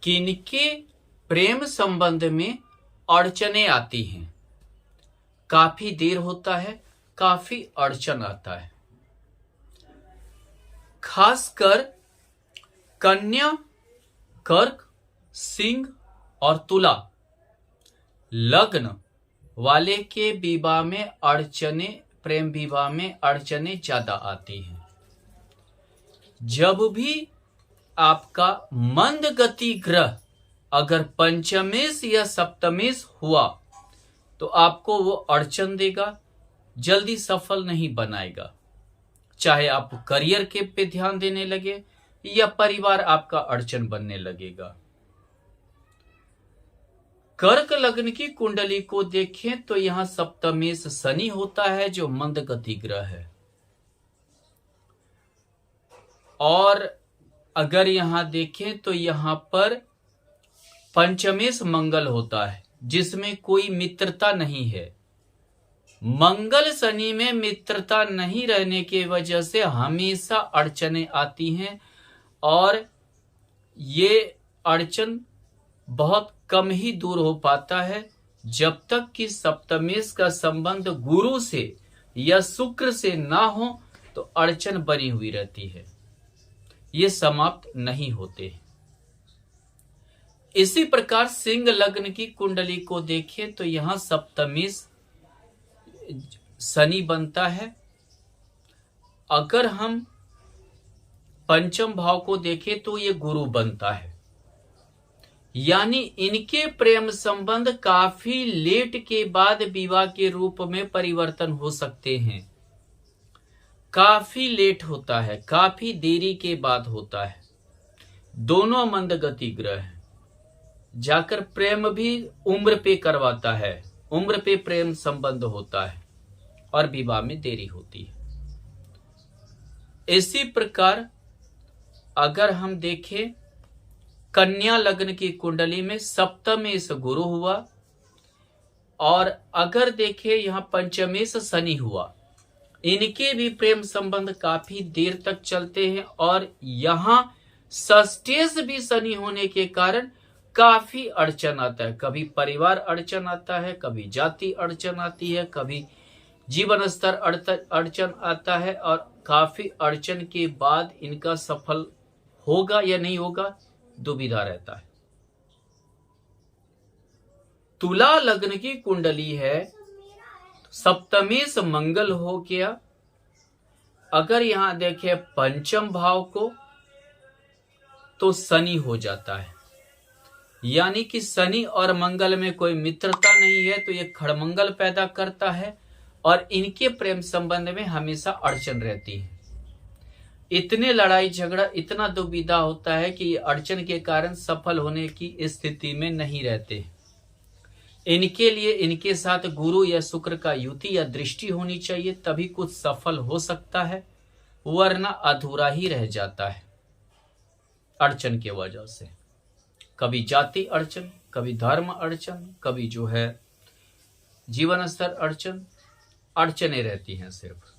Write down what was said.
किनके प्रेम संबंध में अड़चने आती हैं। काफी देर होता है, काफी अड़चन आता है। खासकर कन्या, कर्क, सिंह और तुला लग्न वाले के विवाह में अड़चने, प्रेम विवाह में अड़चने ज्यादा आती हैं। जब भी आपका मंद गति ग्रह अगर पंचमेश या सप्तमेश हुआ तो आपको वो अड़चन देगा, जल्दी सफल नहीं बनाएगा। चाहे आप करियर के पे ध्यान देने लगे या परिवार आपका अड़चन बनने लगेगा। कर्क लग्न की कुंडली को देखें तो यहां सप्तमेश शनि होता है जो मंद गति ग्रह है। और अगर यहां देखें तो यहां पर पंचमेश मंगल होता है जिसमें कोई मित्रता नहीं है। मंगल शनि में मित्रता नहीं रहने की वजह से हमेशा अड़चने आती हैं और ये अड़चन बहुत कम ही दूर हो पाता है जब तक कि सप्तमेश का संबंध गुरु से या शुक्र से ना हो तो अड़चन बनी हुई रहती है, ये समाप्त नहीं होते। इसी प्रकार सिंह लग्न की कुंडली को देखें तो यहां सप्तमेश शनि बनता है। अगर हम पंचम भाव को देखें तो ये गुरु बनता है, यानी इनके प्रेम संबंध काफी लेट के बाद विवाह के रूप में परिवर्तन हो सकते हैं। काफी लेट होता है, काफी देरी के बाद होता है। दोनों मंद गति ग्रह हैं, जाकर प्रेम भी उम्र पे करवाता है, उम्र पे प्रेम संबंध होता है और विवाह में देरी होती है। इसी प्रकार अगर हम देखें कन्या लग्न की कुंडली में सप्तमेश गुरु हुआ और अगर देखें यहां पंचमेश शनि हुआ, इनके भी प्रेम संबंध काफी देर तक चलते हैं और यहां षष्ठेश भी शनि होने के कारण काफी अड़चन आता है। कभी परिवार अड़चन आता है, कभी जाति अड़चन आती है, कभी जीवन स्तर अड़चन आता है और काफी अड़चन के बाद इनका सफल होगा या नहीं होगा दुविधा रहता है। तुला लग्न की कुंडली है, सप्तमेश मंगल हो गया। अगर यहां देखें पंचम भाव को तो शनि हो जाता है, यानी कि शनि और मंगल में कोई मित्रता नहीं है तो ये खड़मंगल पैदा करता है और इनके प्रेम संबंध में हमेशा अड़चन रहती है। इतने लड़ाई झगड़ा, इतना दुविधा होता है कि ये अड़चन के कारण सफल होने की स्थिति में नहीं रहते। इनके लिए इनके साथ गुरु या शुक्र का युति या दृष्टि होनी चाहिए, तभी कुछ सफल हो सकता है, वरना अधूरा ही रह जाता है अड़चन की वजह से। कभी जाति अड़चन, कभी धर्म अड़चन, कभी जो है जीवन स्तर अड़चन, अड़चने रहती हैं सिर्फ।